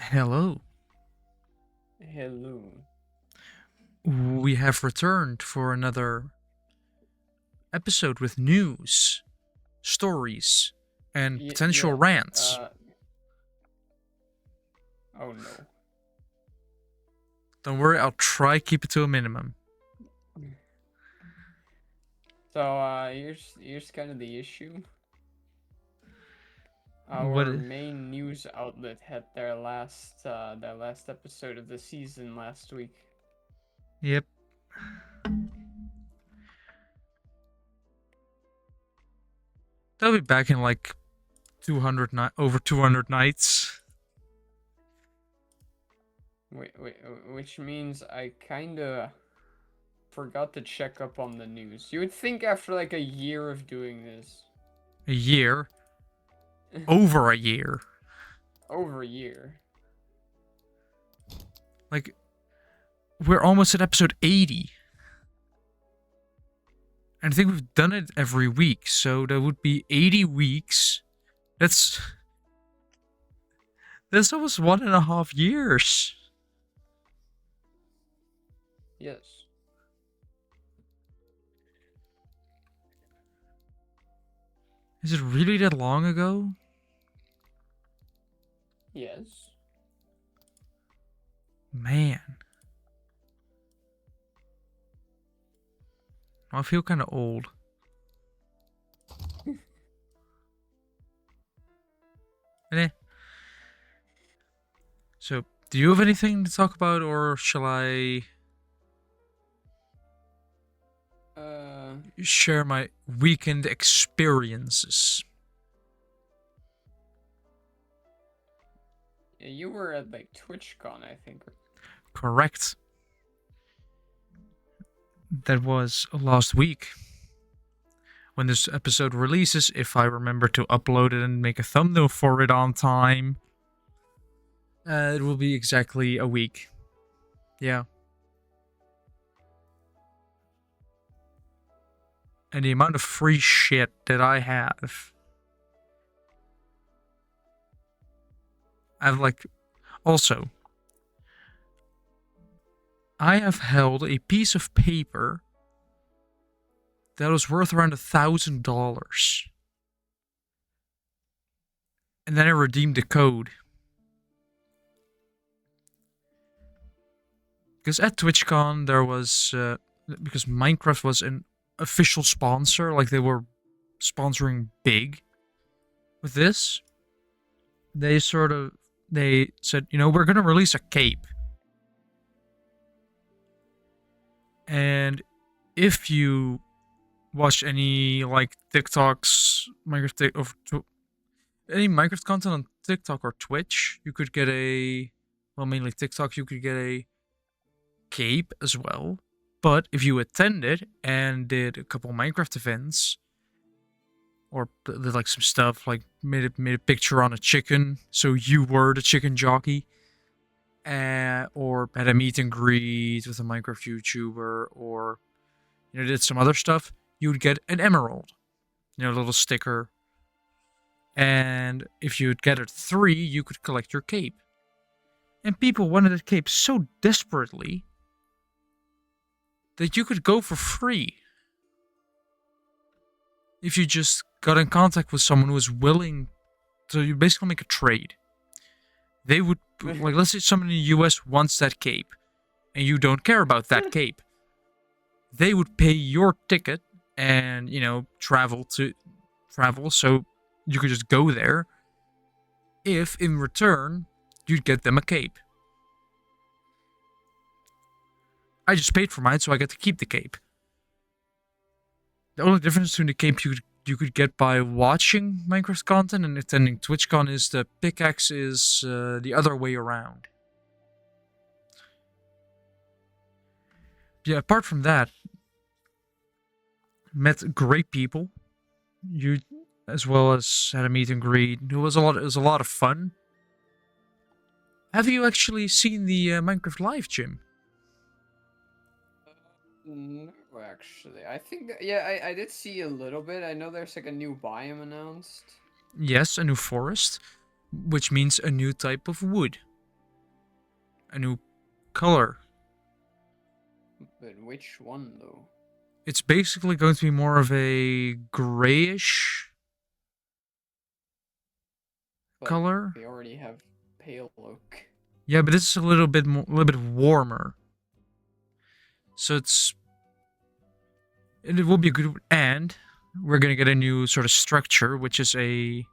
Hello. Hello. We have returned for another episode with news, stories, and potential Yeah. rants. Uh. Oh no. Don't worry, I'll try keep it to a minimum. So here's kind of the issue. What? Our main news outlet had their last episode of the season last week. Yep. They'll be back in like 200 over 200 nights. Which means I kinda forgot to check up on the news. You would think after like a year of doing this. A year. Over a year. Over a year. Like, we're almost at episode 80. And I think we've done it every week, so that would be 80 weeks. That's almost 1.5 years. Yes. Is it really that long ago? Yes. Man. I feel kind of old. Eh. So, do you have anything to talk about, or shall I share my weekend experiences? You were at like TwitchCon, I think. Correct. That was last week. When this episode releases, if I remember to upload it and make a thumbnail for it on time, it will be exactly a week. Yeah. And the amount of free shit that I have. I've like. Also, I have held a piece of paper that was worth around $1,000. And then I redeemed the code. Because at TwitchCon there was because Minecraft was an official sponsor, like they were sponsoring big with this. They said, we're gonna release a cape. And if you watch any like TikToks, any Minecraft content on TikTok or Twitch, you could get mainly TikTok, you could get a cape as well. But if you attended and did a couple Minecraft events, or did like some stuff, like made a picture on a chicken, so you were the chicken jockey, or had a meet and greet with a Minecraft YouTuber, or did some other stuff, you would get an emerald, a little sticker. And if you'd get it 3, you could collect your cape. And people wanted that cape so desperately that you could go for free if you just got in contact with someone who was willing to. You basically make a trade. They would, like, let's say someone in the US wants that cape, and you don't care about that cape. They would pay your ticket and, travel, so you could just go there, if in return you'd get them a cape. I just paid for mine, so I get to keep the cape. The only difference between the cape you could get by watching Minecraft content and attending TwitchCon is the pickaxe is the other way around. Yeah, apart from that, met great people. You, as well as had a meet and greet. It was a lot of fun. Have you actually seen the Minecraft live, Jim? No, actually. I think yeah, I did see a little bit. I know there's like a new biome announced. Yes, a new forest, which means a new type of wood. a new color. But which one though? It's basically going to be more of a grayish But color. we already have pale oak. Yeah, but this is a little bit more, a little bit warmer. So it will be a good. And we're gonna get a new sort of structure, which is a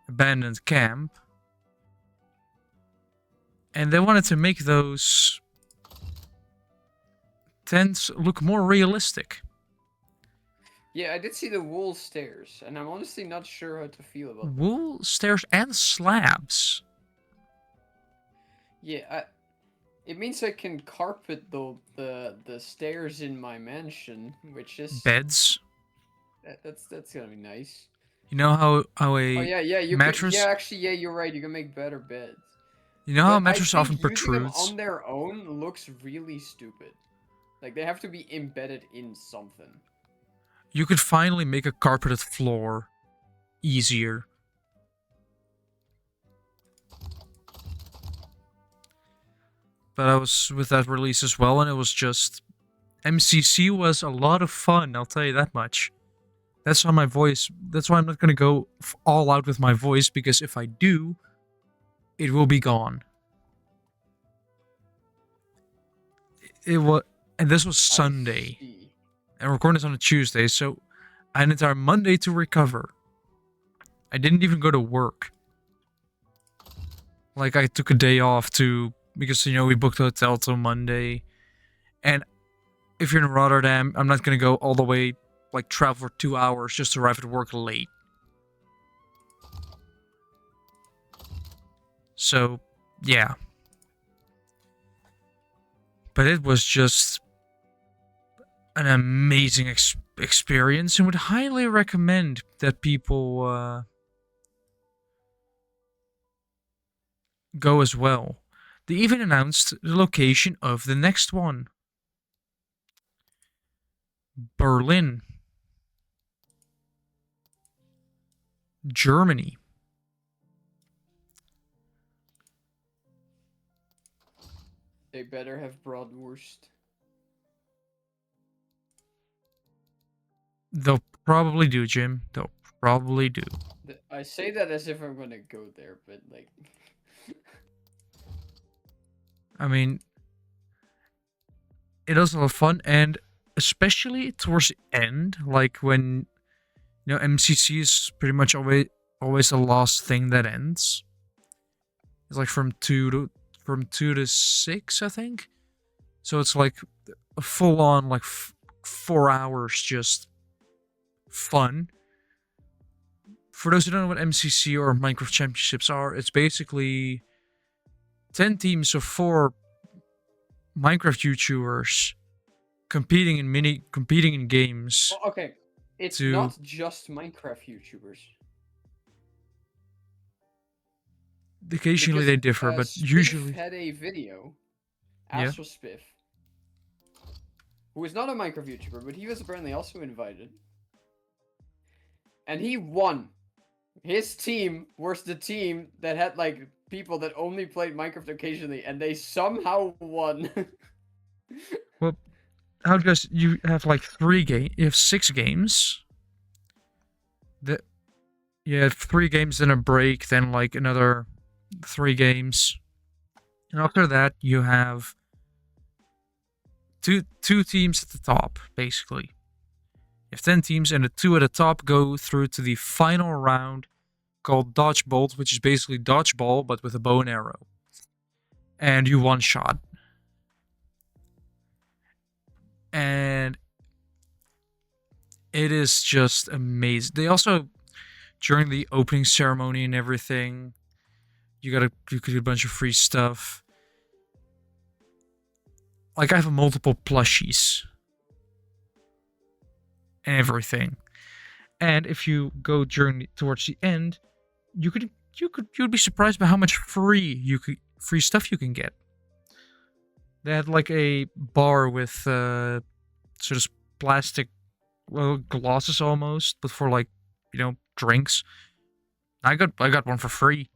abandoned camp. And they wanted to make those tents look more realistic. Yeah, I did see the wool stairs, and I'm honestly not sure how to feel about them. Wool stairs and slabs. Yeah, it means I can carpet the stairs in my mansion, which is Beds. that's gonna be nice. You know how Oh a yeah, you can. Yeah, mattress. actually, yeah, you're right. You can make better beds. You know how a But I mattress often think using them protrudes. on their own looks really stupid. Like they have to be embedded in something. You could finally make a carpeted floor easier. But I was with that release as well, and it was just MCC was a lot of fun. I'll tell you that much. That's why my voice. That's why I'm not gonna go all out with my voice, because if I do, it will be gone. It was, and this was I Sunday, see. and recording this on a Tuesday, so I had an entire Monday to recover. I didn't even go to work. Like I took a day off to because we booked a hotel till Monday, and if you're in Rotterdam, I'm not gonna go all the way like travel for 2 hours just to arrive at work late. So yeah, but it was just an amazing experience, and would highly recommend that people go as well. They even announced the location of the next one. Berlin, Germany. They better have bratwurst. They'll probably do, Jim. They'll probably do. I say that as if I'm gonna go there, but like. I mean, it is a lot of fun, and especially towards the end, like when MCC is pretty much always the last thing that ends. It's like from 2 to 6, I think. So it's like a full on like 4 hours just fun. For those who don't know what MCC or Minecraft Championships are, it's basically 10 teams of 4 Minecraft YouTubers competing in games. Well, okay, it's to not just Minecraft YouTubers. occasionally Because they differ, but Spiff usually had a video, yeah. Astro Spiff, who is not a Minecraft YouTuber, but he was apparently also invited, and he won. His team was the team that had like people that only played Minecraft occasionally, and they somehow won. Well, how does you have like 3 games? You have 6 games. That you have 3 games, then a break, then like another 3 games, and after that you have two teams at the top. Basically, you have 10 teams, and the 2 at the top go through to the final round called Dodgeball, which is basically dodgeball but with a bow and arrow, and you one shot. And it is just amazing. They also, during the opening ceremony and everything, you could do a bunch of free stuff. Like I have multiple plushies and everything. And if you go towards the end, you'd be surprised by how much free stuff you can get. They had like a bar with sort of plastic glasses almost, but for like drinks. I got one for free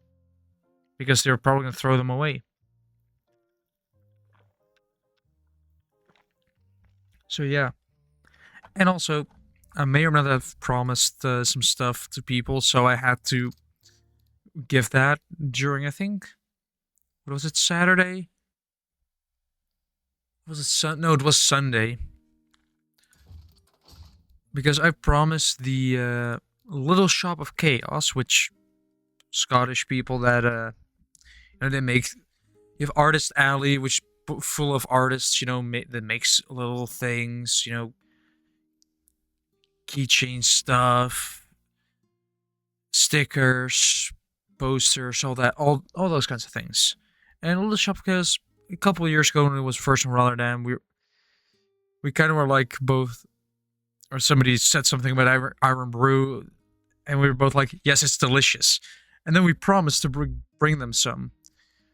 because they were probably gonna throw them away. So yeah, and also I may or not have promised some stuff to people, so I had to give that during, I think, what was it, Saturday? Was it No, it was Sunday, because I promised the Little Shop of Chaos, which Scottish people that they make. You have Artist Alley, which full of artists, that makes little things, keychain stuff, stickers, posters, all those kinds of things. And Little Shop, because a couple of years ago when it was first in Rotterdam, we kind of were like both, or somebody said something about Iron Brew, and we were both like, yes, it's delicious. And then we promised to bring them some.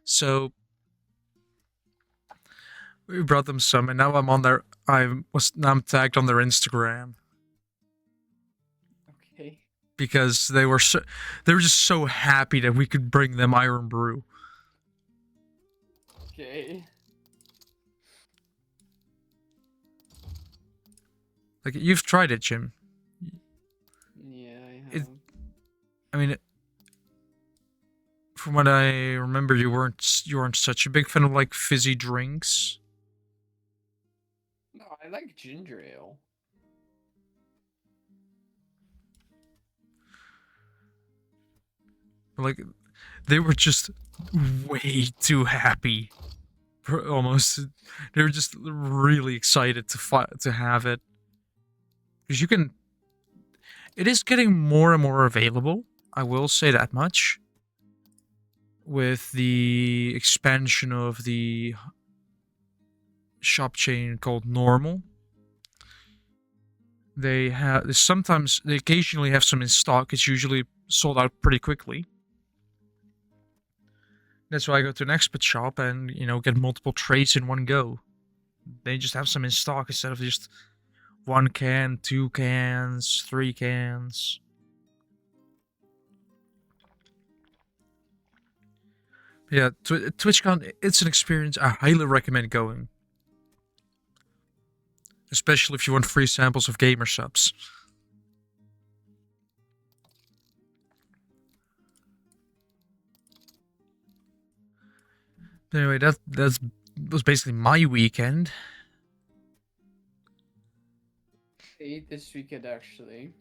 So we brought them some, and now I'm on their. Now I'm tagged on their Instagram Okay. because they were just so happy that we could bring them Iron Brew. Okay. Like, you've tried it, Jim. Yeah, I It. have. I mean, from what I remember, you weren't such a big fan of like fizzy drinks. No, I like ginger ale. Like, they were just way too happy. Almost, they were just really excited to have it, because you can. It is getting more and more available. I will say that much. With the expansion of the shop chain called Normal, they occasionally have some in stock. It's usually sold out pretty quickly. That's why I go to an expert shop and get multiple trays in one go. They just have some in stock instead of just 1 can, 2 cans, 3 cans. Yeah, TwitchCon, it's an experience I highly recommend going. Especially if you want free samples of gamer subs. Anyway, that was basically my weekend. This weekend, actually.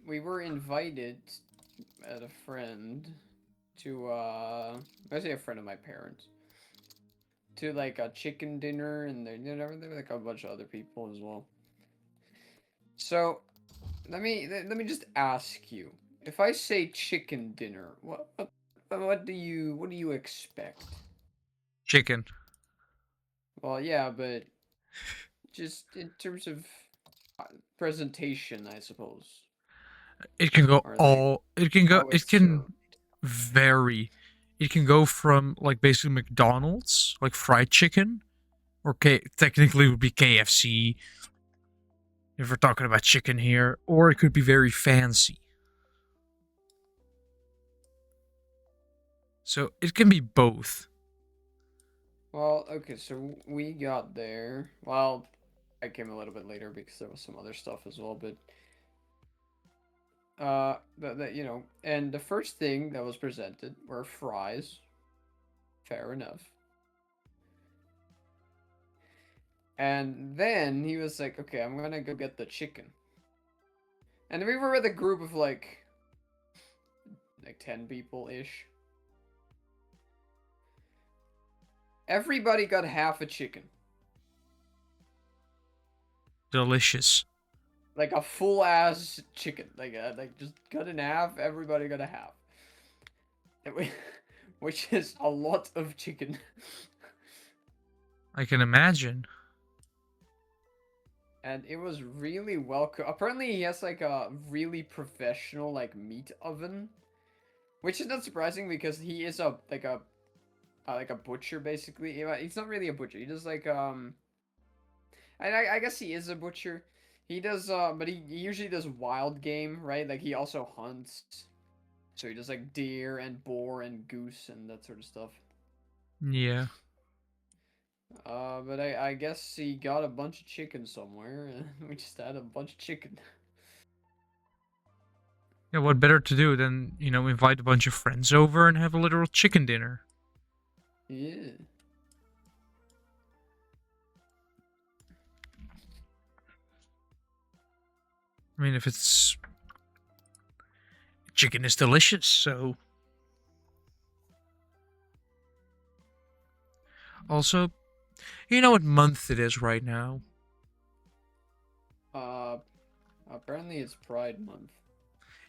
We were invited at a friend to, I say a friend of my parents, to like a chicken dinner, and there were like a bunch of other people as well. So let me just ask you, if I say chicken dinner, what do you expect? Chicken. Well, yeah, but just in terms of uh, presentation, I suppose, It can go or like all. It can go. how It it's can served. vary. It can go from like basically McDonald's, like fried chicken, or technically it would be KFC if we're talking about chicken here, or it could be very fancy. So it can be both. Well, okay, so we got there. Well, I came a little bit later because there was some other stuff as well, but and the first thing that was presented were fries. Fair enough. And then he was like, "Okay, I'm gonna go get the chicken." And we were with a group of like 10 people ish. Everybody got half a chicken. Delicious. Like a full ass chicken. Like just cut in half, everybody got a half. Which is a lot of chicken. I can imagine. And it was really well cooked. Apparently he has like a really professional like meat oven, which is not surprising because he is like a butcher basically. He's not really a butcher. He does I guess he is a butcher. He does but he usually does wild game, right? Like he also hunts. So he does like deer and boar and goose and that sort of stuff. Yeah. But I guess he got a bunch of chicken somewhere, and we just had a bunch of chicken. Yeah, what better to do than, invite a bunch of friends over and have a literal chicken dinner? Yeah. I mean, if it's chicken is delicious, so. Also, you know what month it is right now? Uh, Apparently it's Pride Month.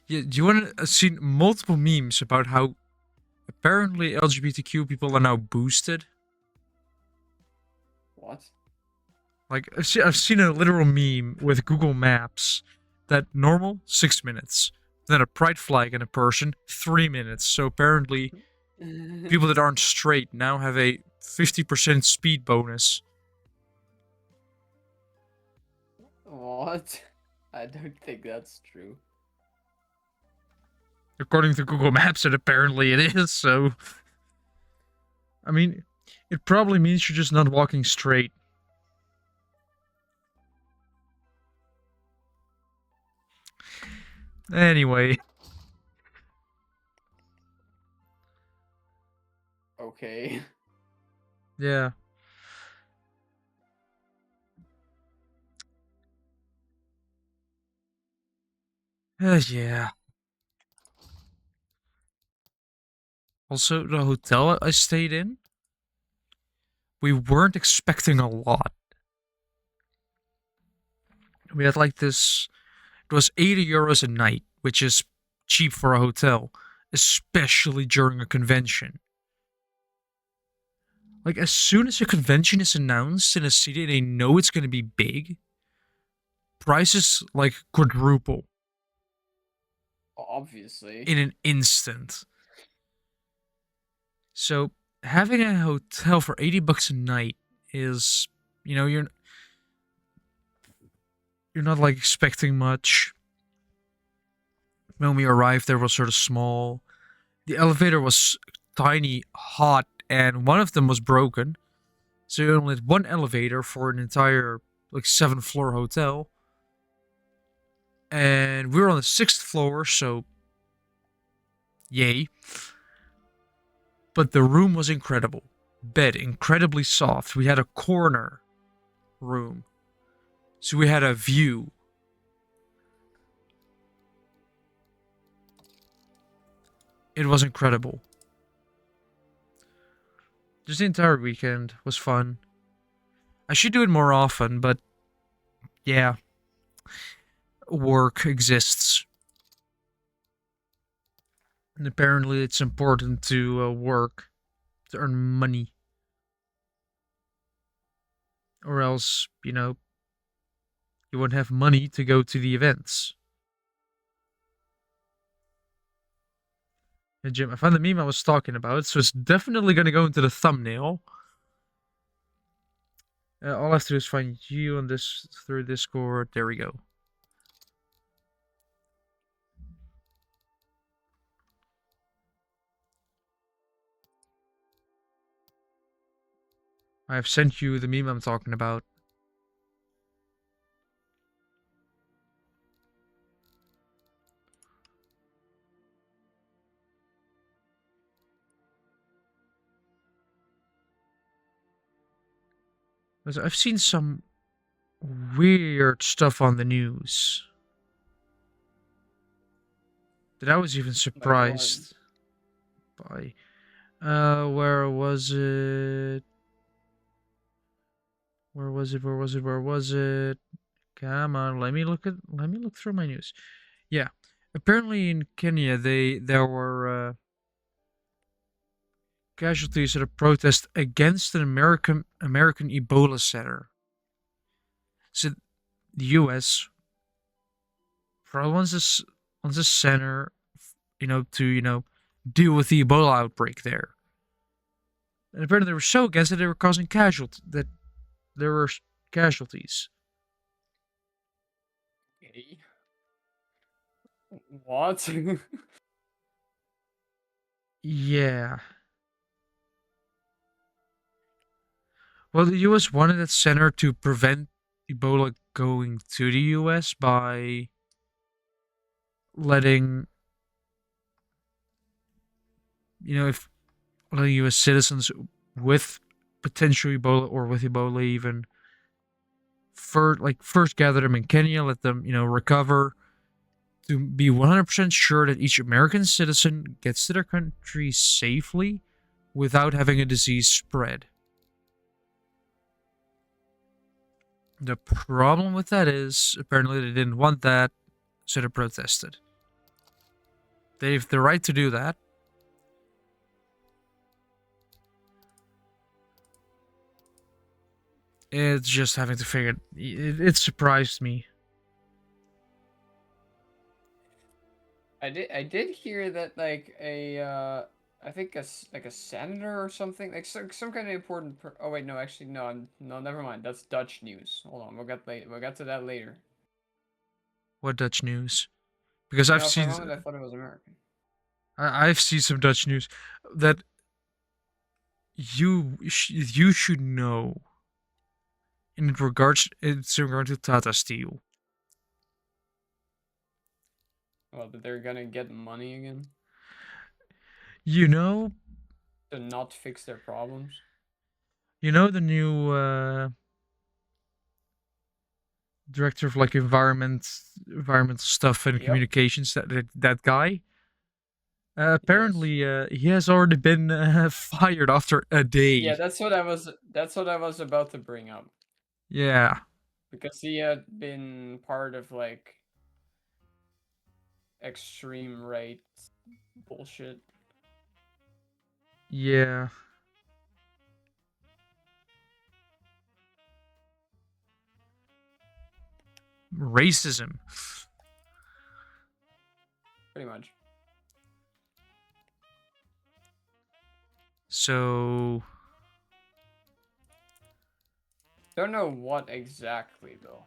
Yeah, do you want to? I've seen multiple memes about how apparently LGBTQ people are now boosted. What? Like I've seen a literal meme with Google Maps that normal 6 minutes, then a pride flag and a person 3 minutes. So apparently people that aren't straight now have a 50% speed bonus. What? I don't think that's true. According to Google Maps, and apparently it is. So I mean, it probably means you're just not walking straight. Anyway, Okay. yeah. Yeah. Also, the hotel I stayed in, we weren't expecting a lot. We had like this, it was 80 euros a night, which is cheap for a hotel, especially during a convention. Like, as soon as a convention is announced in a city and they know it's going to be big, prices like quadruple Obviously. in an instant. So, having a hotel for 80 bucks a night is, you know, you're not like expecting much. When we arrived, there was sort of small. The elevator was tiny, hot, and one of them was broken. So you only had one elevator for an entire like 7-floor hotel. And we were on the 6th floor, so yay. But the room was incredible. Bed incredibly soft. We had a corner room. So we had a view. It was incredible. Just the entire weekend was fun. I should do it more often, but yeah, work exists. And apparently it's important to work to earn money. Or else, you won't have money to go to the events. Hey, Jim, I found the meme I was talking about, so it's definitely going to go into the thumbnail. All I have to do is find you on this through Discord. There we go. I have sent you the meme I'm talking about. I've seen some weird stuff on the news that I was even Like what? surprised by. Where was it? Where was it? Where was it? Where was it? Come on, let me look through my news. Yeah. Apparently in Kenya there were casualties at a protest against an American Ebola center. So the US probably wants this center, to, deal with the Ebola outbreak there. And apparently they were so against it they were causing casualties that there were casualties. Okay. What? Yeah. Well, the U.S. wanted that center to prevent Ebola going to the U.S. by letting, if letting U.S. citizens with potential Ebola or with Ebola even first gather them in Kenya, let them recover, to be 100% sure that each American citizen gets to their country safely without having a disease spread. The problem with that is apparently they didn't want that, so they protested. They have the right to do that. It's just having to figure it surprised me. I did hear that like I think like a senator or something, like some kind of important oh wait, no, actually no, no, never mind. That's Dutch news. Hold on, we'll get to that later. What Dutch news? Because I've No, for a seen moment I thought it was American. I've seen some Dutch news that you should know in regard to Tata Steel. Well, that they're gonna get money again You know, to not fix their problems. the new director of like environmental stuff and Yep. communications. That guy. Yes. Apparently, he has already been fired after a Yeah, day. that's what I was about to bring up Yeah, because he had been part of like extreme right bullshit. yeah. Racism. Pretty much. So, Don't know what exactly though.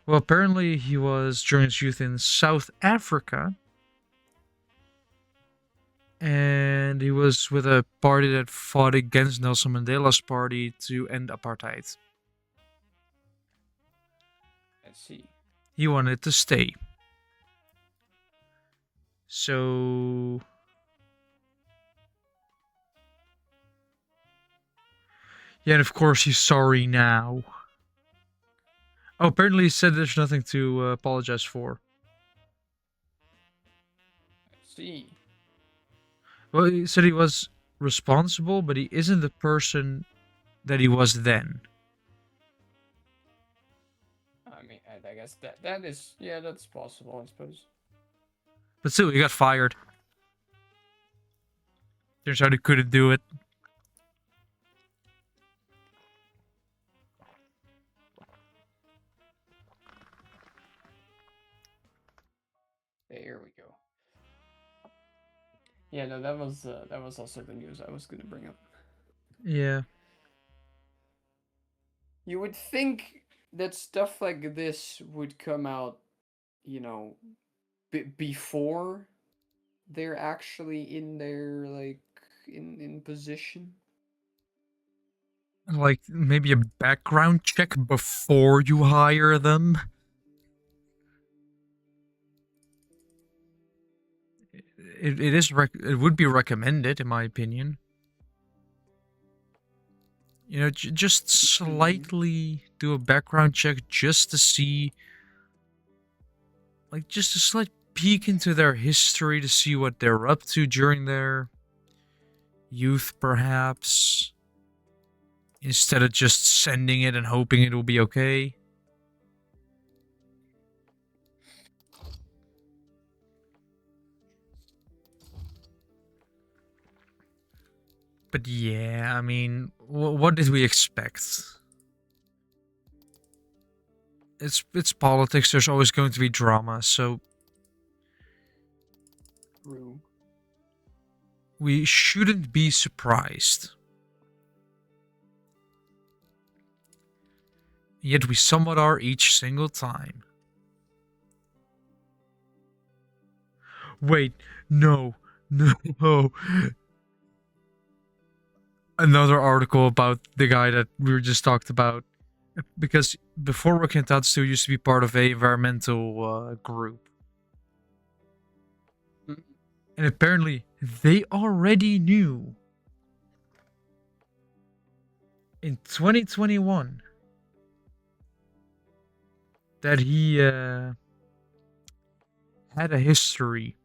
well, apparently he was during his youth in South Africa, and he was with a party that fought against Nelson Mandela's party to end apartheid. Let's see. He wanted to stay. So, yeah, and of course he's sorry now. Oh, apparently he said there's nothing to apologize for. Let's see. Well, he said he was responsible, but he isn't the person that he was then. I mean, I guess that is, yeah, that's possible, I suppose. But still, he got fired. Turns out he couldn't do it. There we go. Yeah, no, that was also the news I was gonna bring up. Yeah. You would think that stuff like this would come out, you know, before they're actually in their like in position. Like maybe a background check before you hire them. It would be recommended, in my opinion. Just Mhm. slightly do a background check just to see, like, just a slight peek into their history to see what they're up to during their youth, perhaps, instead of just sending it and hoping it will be okay. But yeah, I mean, what did we expect? It's politics. There's always going to be drama, so True. we shouldn't be surprised. Yet we somewhat are each single time. Wait, no, no. another article about the guy that we were just talked about, because before working at Tatsu, used to be part of a environmental group, Mhm. and apparently they already knew in 2021 that he had a history.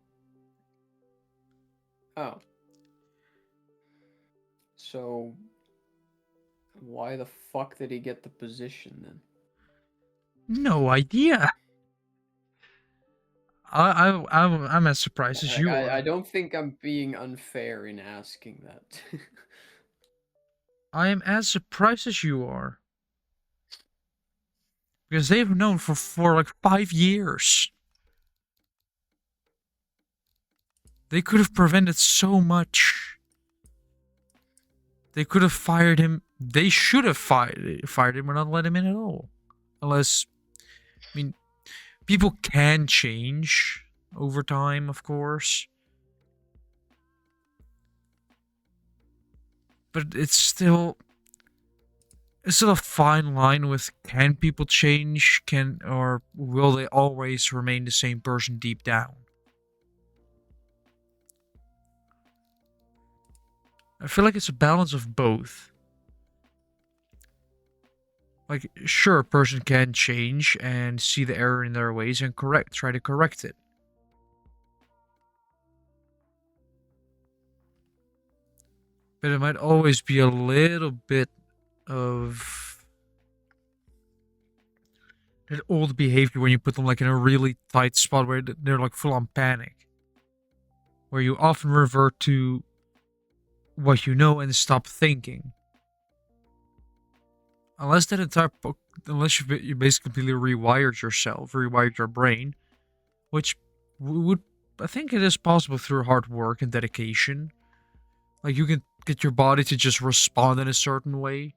Oh, so why the fuck did he get the position then? No idea. I'm as surprised as Like, you I are. don't think I'm being unfair in asking that. I am as surprised as you are. Because they've known for like 5 years. They could have prevented so much. They could have fired him. They should have fired him or not let him in at all. Unless, I mean, people can change over time, of course. But it's still a fine line with can people change, can or will they always remain the same person deep down? I feel like it's a balance of both. Like, sure, a person can change and see the error in their ways and try to correct it. But it might always be a little bit of that old behavior when you put them like in a really tight spot where they're like full on panic, where you often revert to what you know and stop thinking. Unless that entire unless you basically completely rewired yourself, rewired your brain, which would I think it is possible through hard work and dedication. Like you can get your body to just respond in a certain way,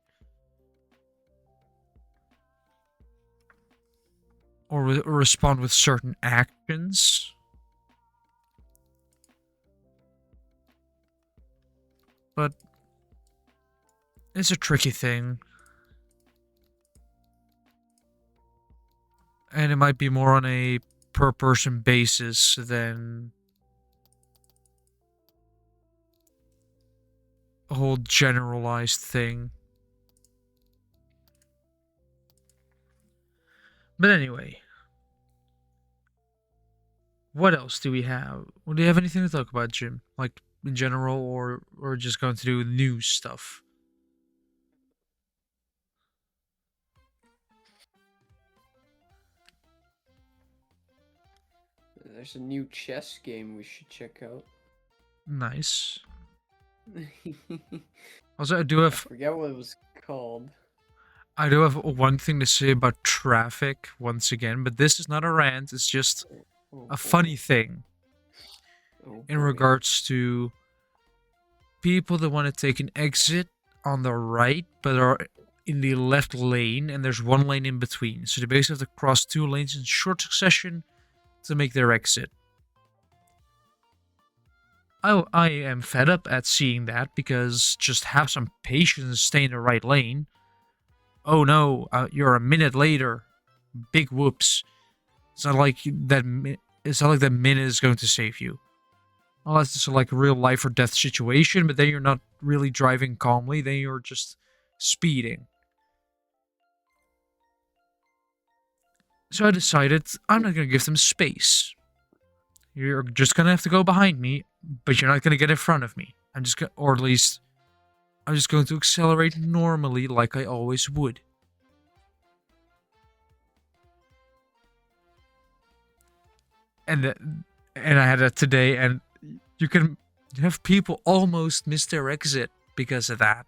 or respond with certain actions. But it's a tricky thing, and it might be more on a per person basis than a whole generalized thing. But anyway, what else do we have? Well, do you have anything to talk about, Jim? Like in general, or just going to do news stuff? There's a new chess game we should check out. Nice. Also, I forget what it was called. I do have one thing to say about traffic once again, but this is not a rant. It's just Oh a boy. funny thing Oh in boy. regards to people that want to take an exit on the right but are in the left lane and there's one lane in between. So they basically have to cross two lanes in short succession to make their exit. I am fed up at seeing that because just have some patience and stay in the right lane. Oh no, you're a minute later. Big whoops. It's not like that. It's not like that minute is going to save you. Unless it's like a real life or death situation, but then you're not really driving calmly. Then you're just speeding. So I decided I'm not gonna give them space. You're just gonna have to go behind me, but you're not gonna get in front of me. I'm just gonna, or at least I'm just going to accelerate normally like I always would. And and I had that today, and you can have people almost miss their exit because of that.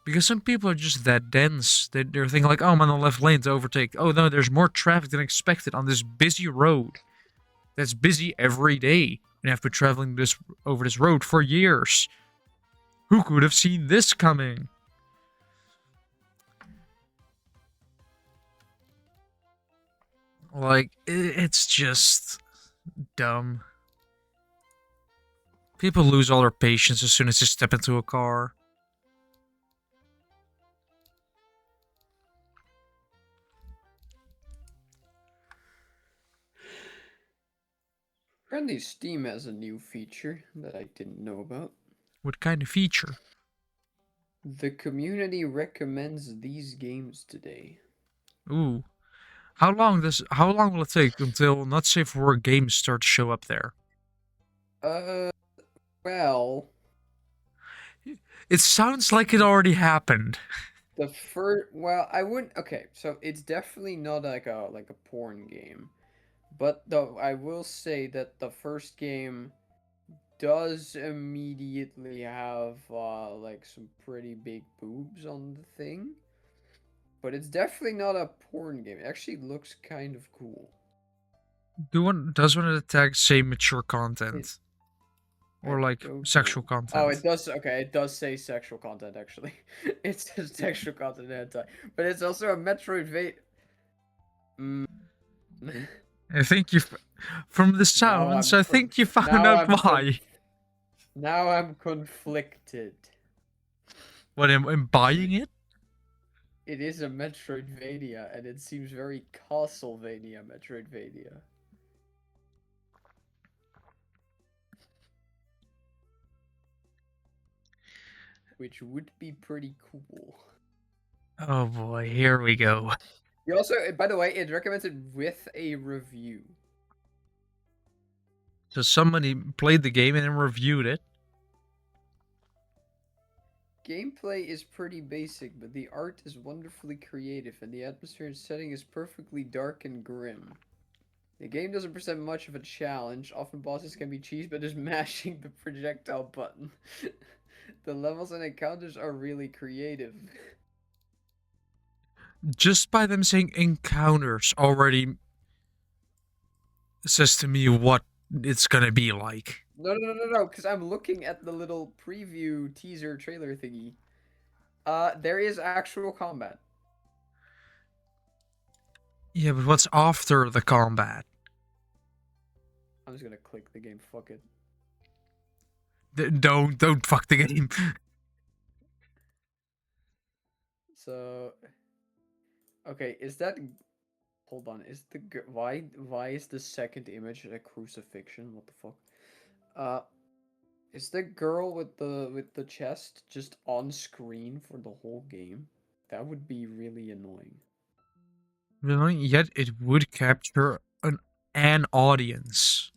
Because some people are just that dense. They're thinking like, oh, I'm on the left lane to overtake. Oh no, there's more traffic than expected on this busy road. That's busy every day. And I've been traveling over this road for years. Who could have seen this coming? Like, it's just dumb. People lose all their patience as soon as they step into a car. Apparently, Steam has a new feature that I didn't know about. What kind of feature? The community recommends these games today. Ooh. How long will it take until not safe for work games start to show up there? Uh, well, It sounds like it already happened. the first, well, I wouldn't. Okay, so it's definitely not like a porn game, but though I will say that the first game does immediately have like some pretty big boobs on the thing, but it's definitely not a porn game. It actually looks kind of cool. Does one of the tags say mature It, content? I Or like don't sexual know. Oh, it content? does. Okay, it does say sexual content actually. It says sexual content hentai, but it's also a Metroidvania. Mm. I think from the now sounds, I'm I con- think you found now out I'm why. now I'm conflicted. What am buying it? It is a Metroidvania, and it seems very Castlevania Metroidvania, which would be pretty cool. Oh boy, here we go. You also, by the way, it recommends it with a review. So somebody played the game and then reviewed it. Gameplay is pretty basic, but the art is wonderfully creative, and the atmosphere and setting is perfectly dark and grim. The game doesn't present much of a challenge. Often bosses can be cheesed by just mashing the projectile button. The levels and encounters are really creative. Just by them saying encounters already says to me what it's gonna be like. No, because I'm looking at the little preview teaser trailer thingy. There is actual combat. Yeah, but what's after the combat? I'm just gonna click the game, fuck it. Don't fuck the game. So, okay, is that... Hold on, is the... Why is the second image a crucifixion? What the fuck? Is the girl with the chest just on screen for the whole game? That would be really annoying. Really? Yet it would capture an audience.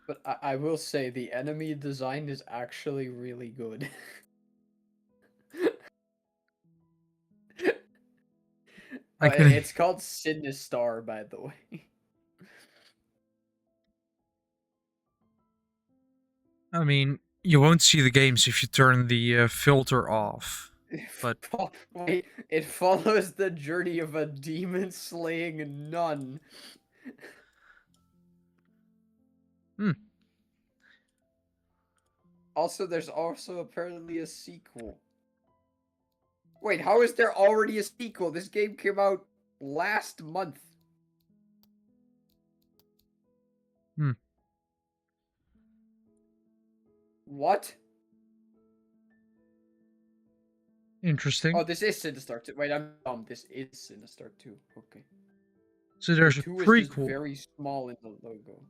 But I will say the enemy design is actually really good. I can. It's called Sinistar, by the way. I mean, you won't see the games if you turn the filter off. But Wait, it follows the journey of a demon-slaying nun. hmm, Also, there's also apparently a sequel. Wait, how is there already a sequel? This game came out last month. hmm, What? interesting. Oh, this is Sinistar 2. Wait, I'm dumb. This is Sinistar 2. Okay. So The there's a 2 is just prequel. very small in the logo.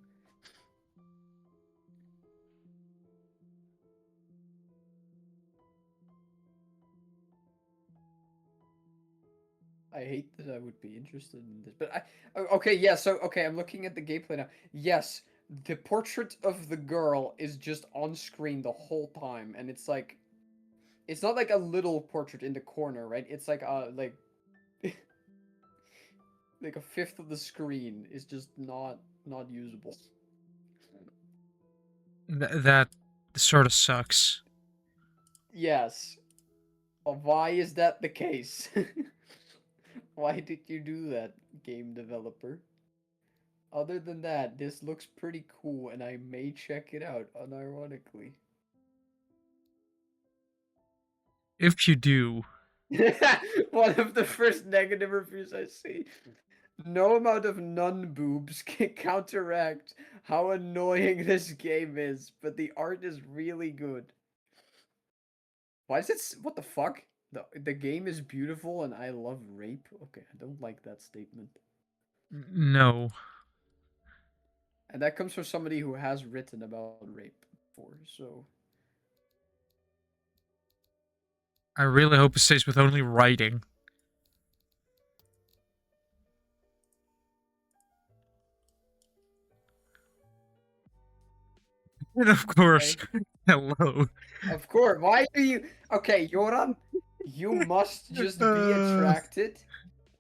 I hate that I would be interested in this, but okay, yeah, so okay, I'm looking at the gameplay now. Yes, the portrait of the girl is just on screen the whole time, and it's like it's not like a little portrait in the corner, right? It's like like a fifth of the screen is just not usable. That sort of sucks. Yes. Why is that the case? Why did you do that, game developer? Other than that, this looks pretty cool and I may check it out, unironically. If you do, One of the first negative reviews I see. No amount of nun boobs can counteract how annoying this game is, but the art is really good. Why is it? What the fuck? The game is beautiful and I love rape. Okay, I don't like that statement. No. And that comes from somebody who has written about rape before, so. I really hope it stays with only writing. And of course, Okay. hello. Of course. Why do you? Okay, Yoran, you must just be Uh, attracted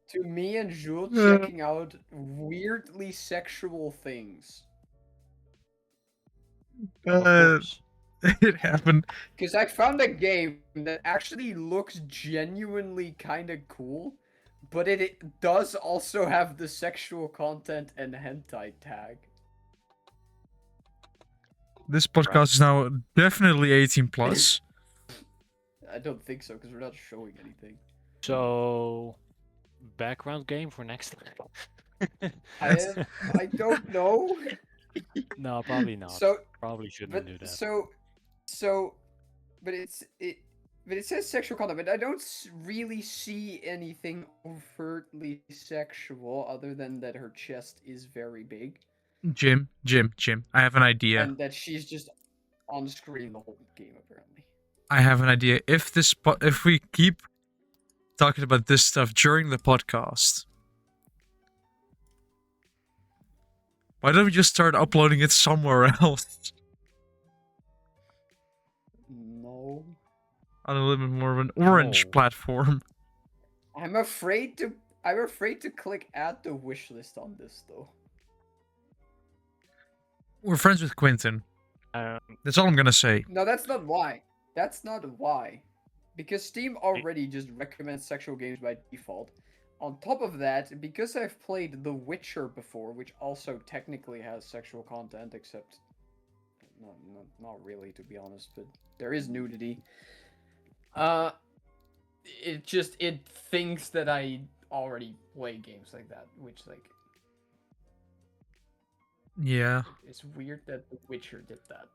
to me and Jules uh, checking out weirdly sexual things. Of uh, course. it happened. Because I found a game that actually looks genuinely kind of cool, but it does also have the sexual content and hentai tag. This podcast is now definitely 18 plus. I don't think so, because we're not showing anything. So, background game for next time. I don't know. No, probably not. So, Probably shouldn't but do that. so, but but it says sexual content, but I don't really see anything overtly sexual other than that her chest is very big Jim, I have an idea. and that she's just on screen the whole game apparently. I have an idea. If we keep talking about this stuff during the podcast, why don't we just start uploading it somewhere else? No, On a little bit more of an orange No. platform. I'm afraid to. I'm afraid to click add to wish list on this though. We're friends with Quentin. Um, That's all I'm gonna say. No, that's not why. That's not why. Because Steam already just recommends sexual games by default. On top of that, because I've played The Witcher before, which also technically has sexual content, except not really to be honest, but there is nudity. It thinks that I already play games like that, which like Yeah. it's weird that The Witcher did that.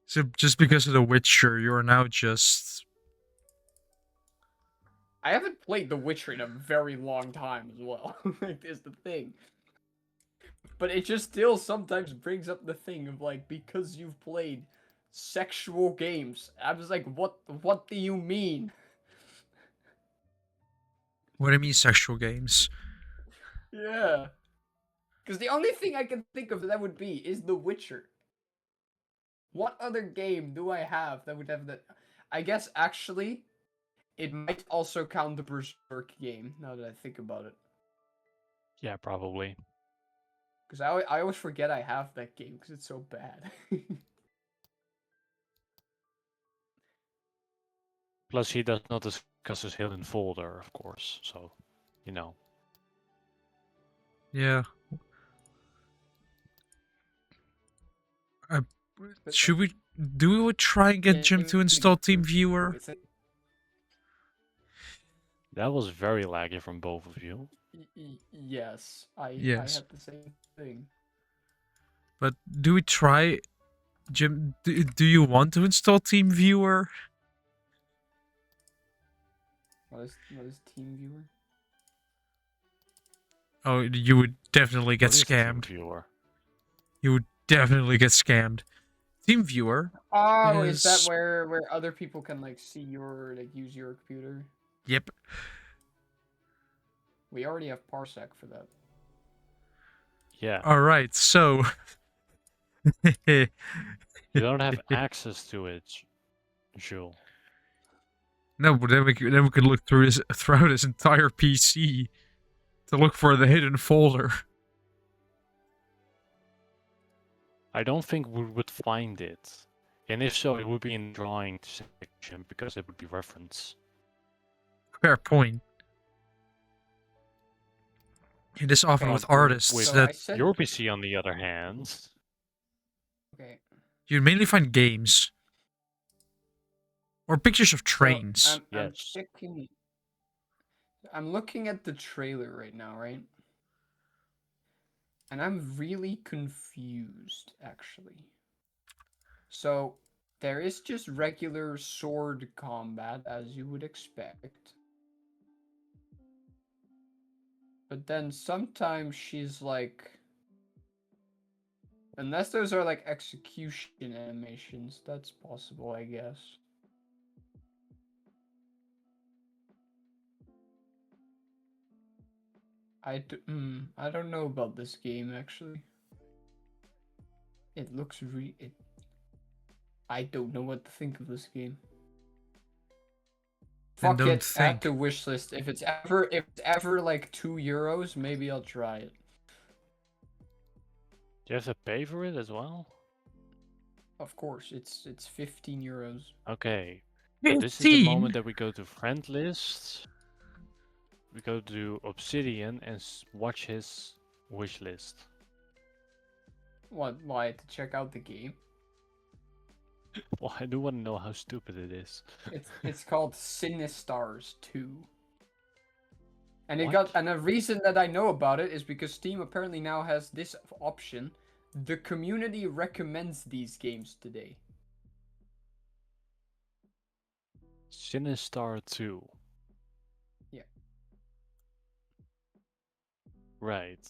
So just because of The Witcher, you are now just. I haven't played The Witcher in a very long time as well. Like, is the thing. But it just still sometimes brings up the thing of like, because you've played sexual games. I was like, what do you mean? What do you mean sexual games? Yeah. Because the only thing I can think of that would be is The Witcher. What other game do I have that would have that? I guess actually, it might also count the Berserk game, now that I think about it. yeah, probably. Because I always forget I have that game because it's so bad. Plus, he does not discuss his hidden folder, of course. So, you know. Yeah. Should we do we try and get Jim to install TeamViewer? It's like, That was very laggy from both of you. yes, I Yes. had the same thing. But do we try, Jim? Do you want to install TeamViewer? What is TeamViewer? Oh, you would definitely get What is scammed. TeamViewer? You would definitely get scammed. TeamViewer. Oh, is that Is- where other people can like see your like use your computer? Yep. We already have Parsec for that. Yeah. All right. So. You don't have access to it, Jules. No, but then we could look throughout his entire PC to look for the hidden folder. I don't think we would find it. And if so, it would be in the drawing section because it would be reference. Fair point. It is often Okay, with artists with- So that I said Your PC, on the other hand, okay. you mainly find games or pictures of So, trains. I'm Yes. checking. I'm looking at the trailer right now, right? And I'm really confused, actually. So, there is just regular sword combat, as you would expect. But then sometimes she's like... Unless those are like execution animations, that's possible, I guess. I don't know about this game, actually. It looks I don't know what to think of this game. Then Fuck don't it, add think. to wish list. If it's ever like €2, maybe I'll try it. Do you have to pay for it as well? Of course, it's €15. Okay. This is the 15? moment that we go to friend list. We go to Obsidian and watch his wish list. What? Why? To check out the game? Well, I do want to know how stupid it is. It's called Sinistars 2. And What? the reason that I know about it is because Steam apparently now has this option. The community recommends these games today. Sinistar 2. Yeah. Right.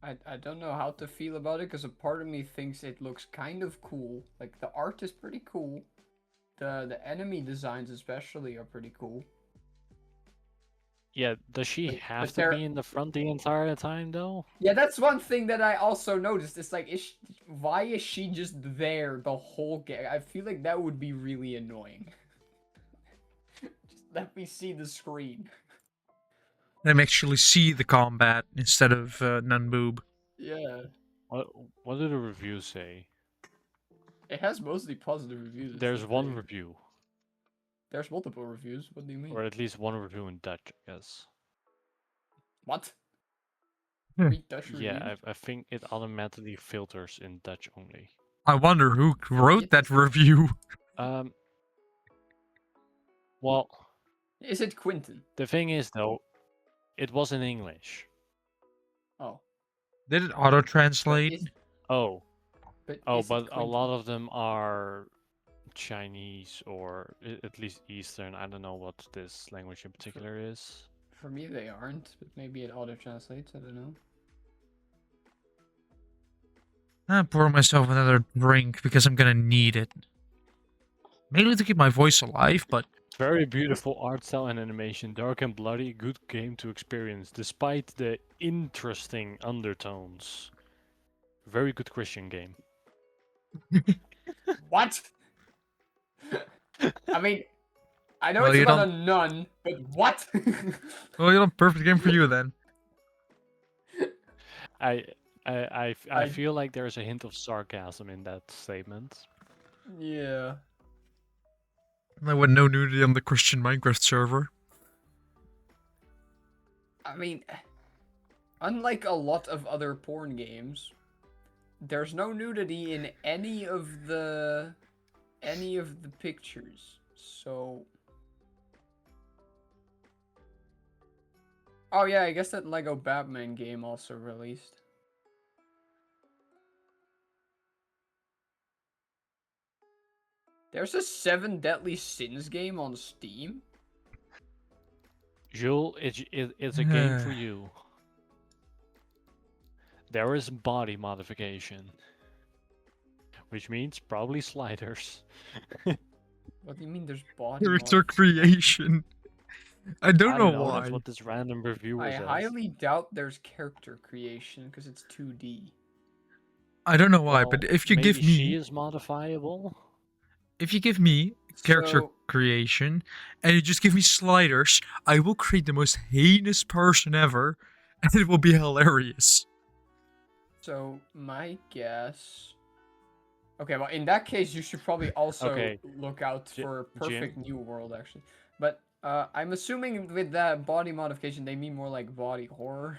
I don't know how to feel about it because a part of me thinks it looks kind of cool. Like the art is pretty cool. The enemy designs especially are pretty cool. Yeah, does she have But to they're be in the front the entire time though? yeah, that's one thing that I also noticed. It's like, why is she just there the whole game? I feel like that would be really annoying. Just let me see the screen. Let me actually see the combat instead of non-boob. Yeah. What do the reviews say? It has mostly positive reviews. It's There's the one thing. review, There's multiple reviews. What do you mean? or at least one review in Dutch, I guess. What? Hmm. Read Dutch Yeah, reviews? I think it automatically filters in Dutch only. I wonder who wrote It- that review. Um, well, Is it Quentin? the thing is though, it was in English. Oh, Did it but auto-translate? Oh, is but it a Quentin? lot of them are Chinese or at least Eastern. I don't know what this language in particular is. For me, they aren't, but maybe it auto translates. I don't know. I pour myself another drink because I'm gonna need it. Mainly to keep my voice alive, but Very beautiful art style and animation, dark and bloody, good game to experience, despite the interesting undertones. Very good Christian game. What? I mean, I know well, it's you about don't. a nun, but what? Well, you don't. Perfect game for you then. I I I- feel like there's a hint of sarcasm in that statement. Yeah. Like with no nudity on the Christian Minecraft server. I mean, unlike a lot of other porn games, there's no nudity in any of the pictures. So oh yeah, I guess that Lego Batman game also released. There's a 7 Deadly Sins game on Steam. Jules, it's a game for you. There is body modification. Which means probably sliders. What do you mean there's body Character modification? creation. I don't I know don't know, that's why. what this random reviewer I says. highly doubt there's character creation because it's 2D. I don't know why, Well, but if you maybe give she me, is modifiable? character So creation, and you just give me sliders, I will create the most heinous person ever, and it will be hilarious. So my guess. Okay, well in that case you should probably also Okay, look out for Perfect Jim? New World actually. But I'm assuming with that body modification they mean more like body horror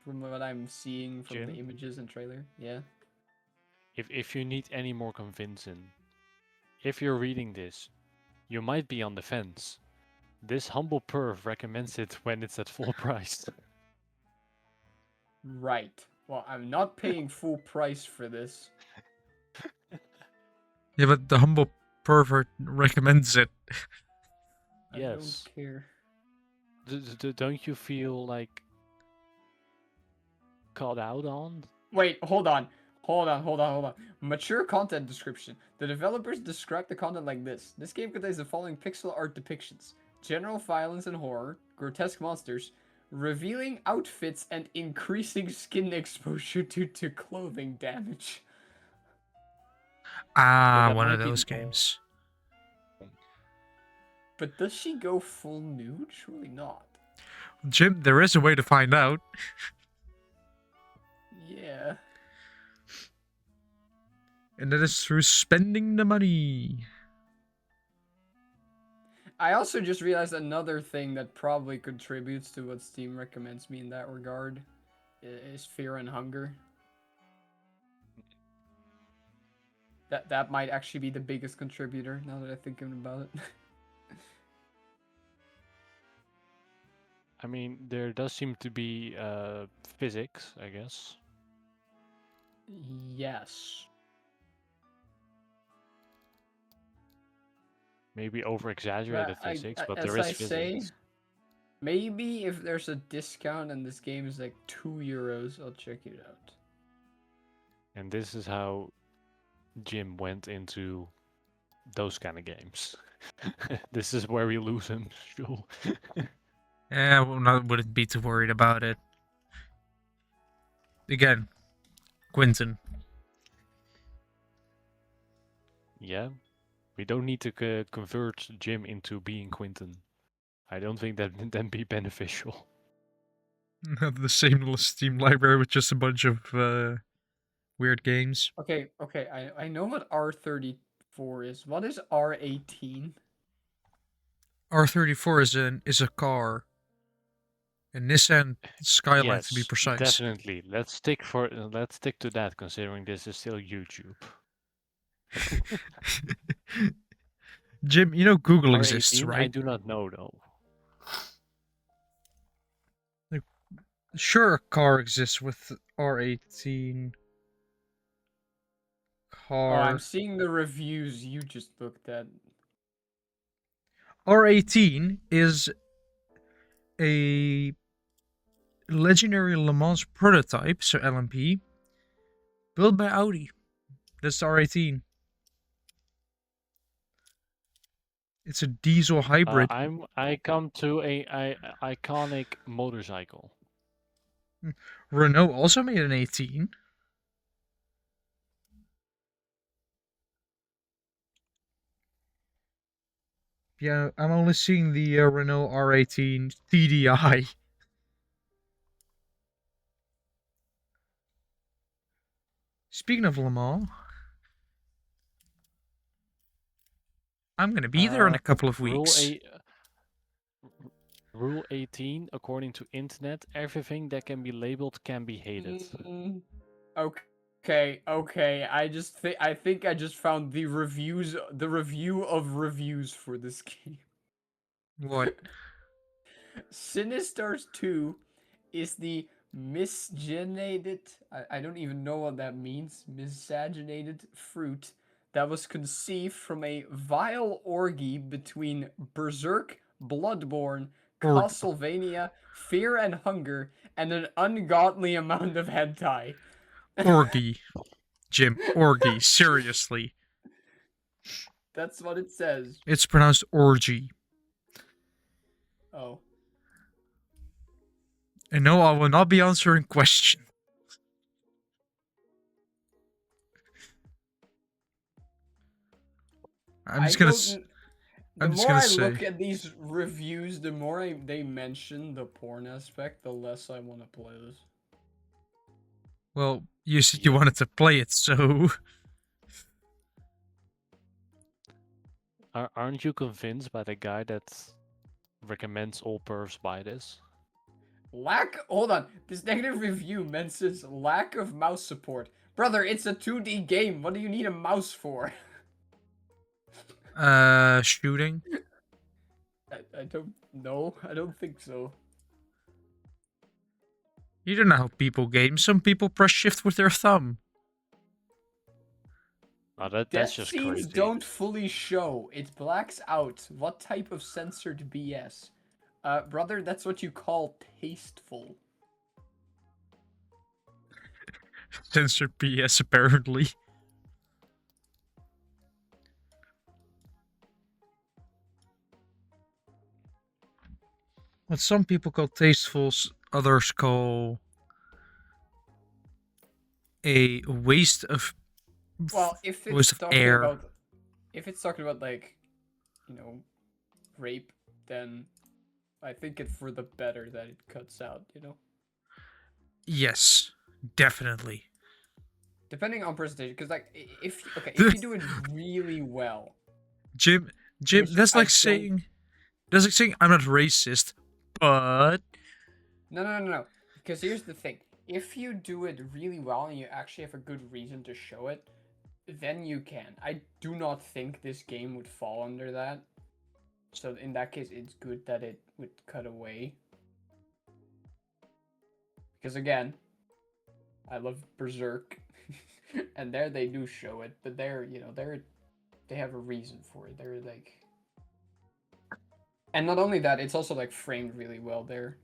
from what I'm seeing from the Jim? images and trailer. Yeah. if you need any more convincing, if you're reading this, you might be on the fence. This humble perv recommends it when it's at full price. Right. Well, I'm not paying full price for this. Yeah, but the humble pervert recommends it. I don't Yes. care. Don't you feel like called out on? Wait, hold on. Mature content description. The developers describe the content like this. This game contains the following pixel art depictions: general violence and horror, grotesque monsters, revealing outfits, and increasing skin exposure due to clothing damage. Ah, that one of might be those the only- games. But does she go full nude? Surely not. Jim, there is a way to find out. Yeah. And that is through spending the money. I also just realized another thing that probably contributes to what Steam recommends me in that regard is fear and hunger. That might actually be the biggest contributor now that I think about it. I mean, there does seem to be physics, I guess. Yes. Maybe over-exaggerated physics, but there as is I say, physics. maybe if there's a discount and this game is like €2, I'll check it out. And this is how Jim went into those kind of games. This is where we lose him. Sure. Yeah, well, wouldn't be too worried about it. Again, Quentin. Yeah, we don't need to convert Jim into being Quentin. I don't think that would then be beneficial. Have the same little Steam library with just a bunch of weird games. Okay, I know what R34 is. What is R18? R34 is a car. A Nissan Skyline Yes, to be precise. definitely. Let's stick to that, considering this is still YouTube. Jim, you know Google R18, exists, I right? do not know though. Sure, a car exists with R18. Oh, I'm Car. seeing the reviews you just looked at. R18 is a legendary Le Mans prototype, so LMP, built by Audi. That's the R18. It's a diesel hybrid. I come to a iconic motorcycle. Renault also made an 18. Yeah, I'm only seeing the Renault R18 TDI. Speaking of Le Mans, I'm gonna be there in a couple of weeks. Rule 18, according to internet, everything that can be labeled can be hated. Okay. I think I just found the review of reviews for this game. What? Sinistars 2 is the miscegenated, I don't even know what that means, miscegenated fruit that was conceived from a vile orgy between Berserk, Bloodborne, Castlevania, Fear and Hunger, and an ungodly amount of hentai. Orgy. Jim, orgy. Seriously. That's what it says. It's pronounced orgy. Oh. And no, I will not be answering questions. I'm just gonna look at these reviews, the more they mention the porn aspect, the less I want to play this. Well, you said you wanted to play it, so... Aren't you convinced by the guy that recommends all pervs buy this? Hold on. This negative review mentions lack of mouse support. Brother, it's a 2D game. What do you need a mouse for? Shooting. I don't know. I don't think so. You don't know how people game. Some people press shift with their thumb. Oh, that's Death just scenes crazy. don't fully show. It blacks out. What type of censored BS? Brother, that's what you call tasteful. Censored PS, apparently. What some people call tasteful, others call a waste of Well, if waste it's of talking air. about, like, rape, then I think it's for the better that it cuts out. Yes, definitely. Depending on presentation, because like if you do it really well, Jim, which that's I like don't. saying I'm not racist, but No. Because here's the thing: if you do it really well and you actually have a good reason to show it, then you can. I do not think this game would fall under that. So in that case, it's good that it would cut away. Because again, I love Berserk, and there they do show it, but they have a reason for it. They're like, and not only that, it's also like framed really well there.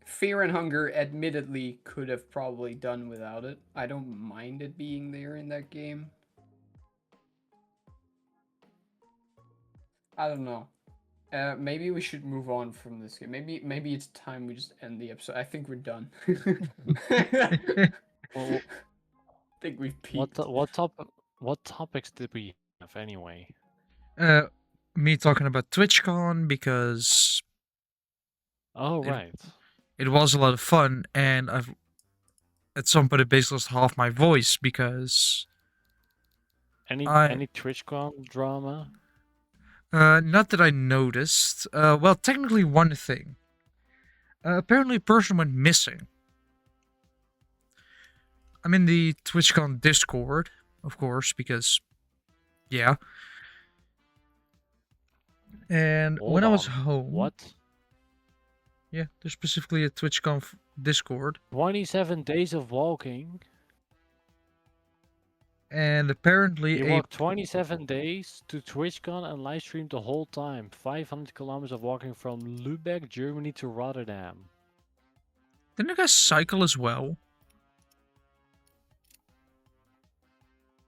Fear and Hunger admittedly could have probably done without it. I don't mind it being there in that game. I don't know. Maybe we should move on from this game. Maybe it's time we just end the episode. I think we're done. Well, I think we've peaked. what topics did we have anyway? me talking about TwitchCon because Oh, It- right. it was a lot of fun, and I've at some point I basically lost half my voice because Any I TwitchCon drama? not that I noticed. Well, technically one thing. Apparently, a person went missing. I'm in the TwitchCon Discord, of course, because yeah. And Hold when I was on. home, What? yeah, there's specifically a TwitchCon Discord, 27 days of walking? and apparently You a walked 27 days to TwitchCon and live streamed the whole time. 500 kilometers of walking from Lübeck, Germany to Rotterdam. didn't you guys cycle as well?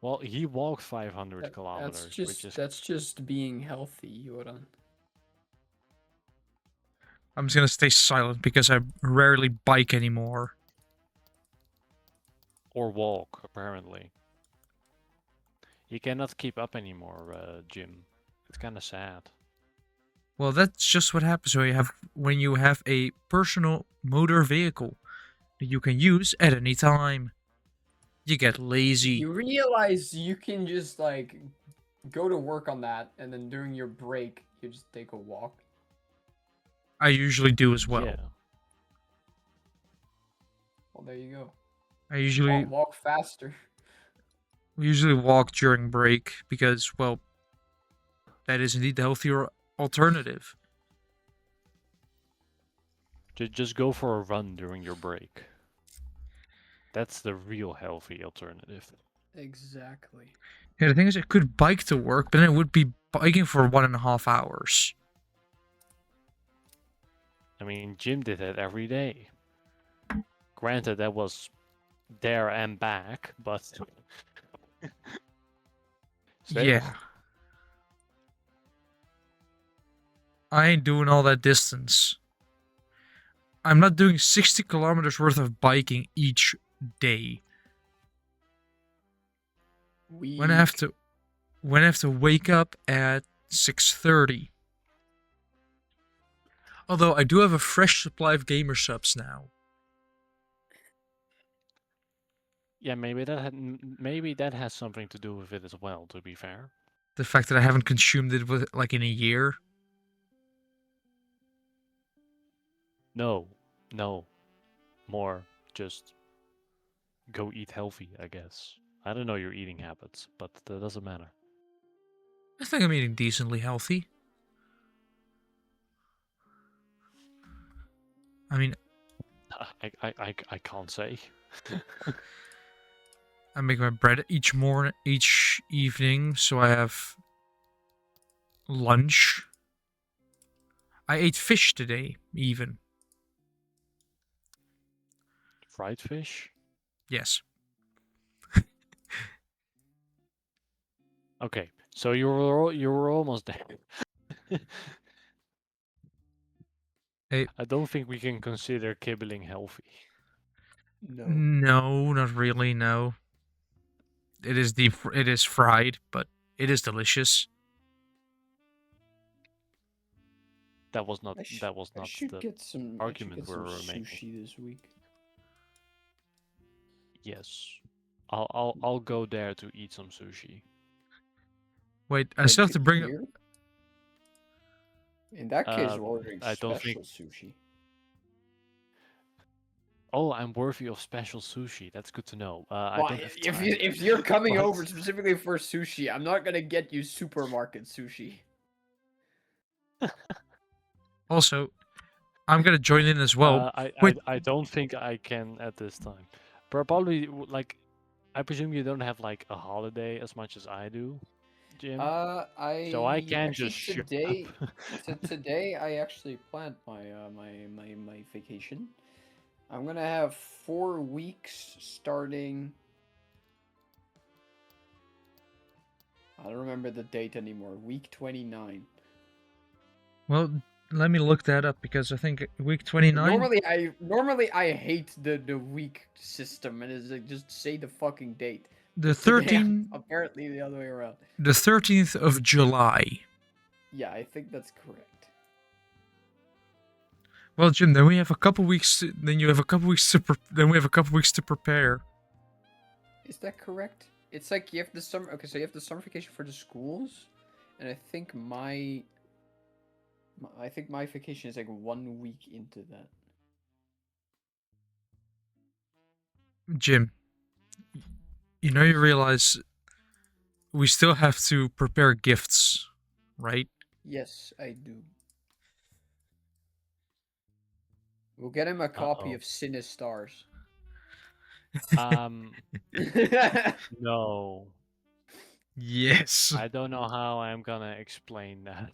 Well, he walked 500 kilometers, which is That's just being healthy, Joran. I'm just gonna stay silent because I rarely bike anymore. or walk apparently. He cannot keep up anymore, Jim. It's kind of sad. Well, that's just what happens when you have a personal motor vehicle that you can use at any time. You get lazy. You realize you can just like go to work on that, and then during your break, you just take a walk. I usually do as well. Yeah. Well, there you go. I usually Walk faster. walk during break because, well, that is indeed the healthier alternative. Just go for a run during your break. That's the real healthy alternative. Exactly. Yeah, the thing is, I could bike to work, but then I would be biking for 1.5 hours. I mean, Jim did that every day. Granted, that was there and back, but still. Yeah. I ain't doing all that distance. I'm not doing 60 kilometers worth of biking each day. When I have to wake up at 6:30. Although I do have a fresh supply of gamer subs now. Yeah, maybe that has something to do with it as well. To be fair. The fact that I haven't consumed it like in a year. No, more just go eat healthy, I guess. I don't know your eating habits, but that doesn't matter. I think I'm eating decently healthy. I mean, I can't say. I make my bread each evening, so I have lunch. I ate fish today, even. Fried fish? Yes. Okay, so you were almost there. Hey, I don't think we can consider kibbeling healthy. No. no, not really. No. It is it is fried, but it is delicious. That was not I should the get some. argument I should we get were some making. sushi this week. Yes. I'll go there to eat some sushi. Wait, I still have to bring up. Here? In that case, Uh, we're ordering I don't think- special sushi. Oh, I'm worthy of special sushi. That's good to know. I Well, don't have if time. if you're coming But- over specifically for sushi, I'm not gonna get you supermarket sushi. Also, I'm gonna join in as well. Wait. I don't think I can at this time. Probably like, I presume you don't have like a holiday as much as I do, Jim. So I can actually just show today. up. Today, I actually planned my vacation. I'm gonna have 4 weeks starting. I don't remember the date anymore. Week 29. Well, let me look that up because I think week 29. Normally I hate the week system and it's like just say the fucking date. The Today, 13th. apparently the other way around. The 13th of July. Yeah, I think that's correct. Well, Jim, then we have a couple weeks. Then you have a couple weeks to. Then we have a couple weeks to prepare. Is that correct? It's like you have the summer. Okay, so you have the summer vacation for the schools, and I think my vacation is like 1 week into that. Jim, you realize we still have to prepare gifts, right? Yes, I do. We'll get him a copy of Sinistars. No. Yes. I don't know how I'm gonna explain that.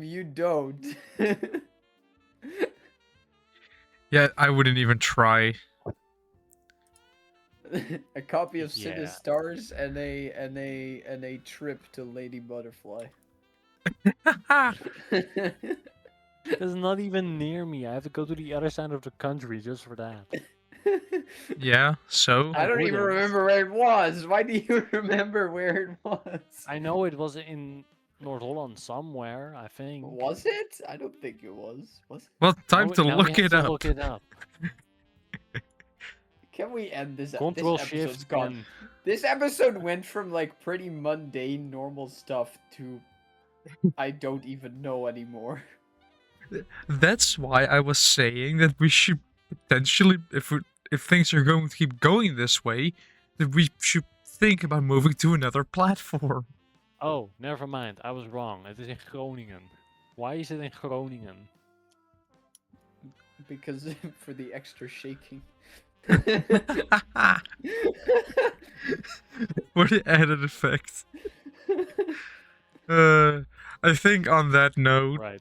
You don't. Yeah, I wouldn't even try. A copy of Yeah. Sinistars and a trip to Lady Butterfly. It's not even near me. I have to go to the other side of the country just for that. Yeah, so? I don't even wouldn't. remember where it was. Why do you remember where it was? I know it was in North Holland somewhere, I think. Was it? I don't think it was. Was it? Well, time Now to we look have it to up. Look it up. Can we end this? Control This episode's Shift gone. N. This episode went from like pretty mundane, normal stuff to I don't even know anymore. That's why I was saying that we should potentially, if things are going to keep going this way, that we should think about moving to another platform. Oh, never mind. I was wrong. It is in Groningen. Why is it in Groningen? Because for the extra shaking. For the added effect. I think on that note, Right.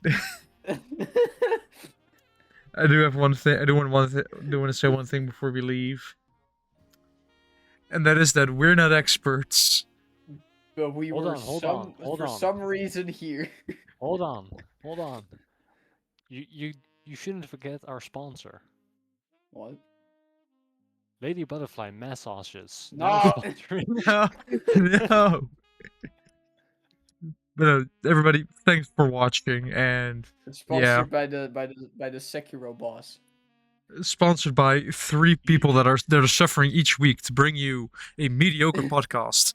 I do have one thing. I do want to say one thing before we leave, and that is that we're not experts. But we were Hold for on. some reason here. Hold on. You shouldn't forget our sponsor. What? Lady Butterfly massages. No. Now sponsoring. No. But everybody, thanks for watching, and It's sponsored by the Sekiro boss. sponsored by 3 people that are suffering each week to bring you a mediocre podcast.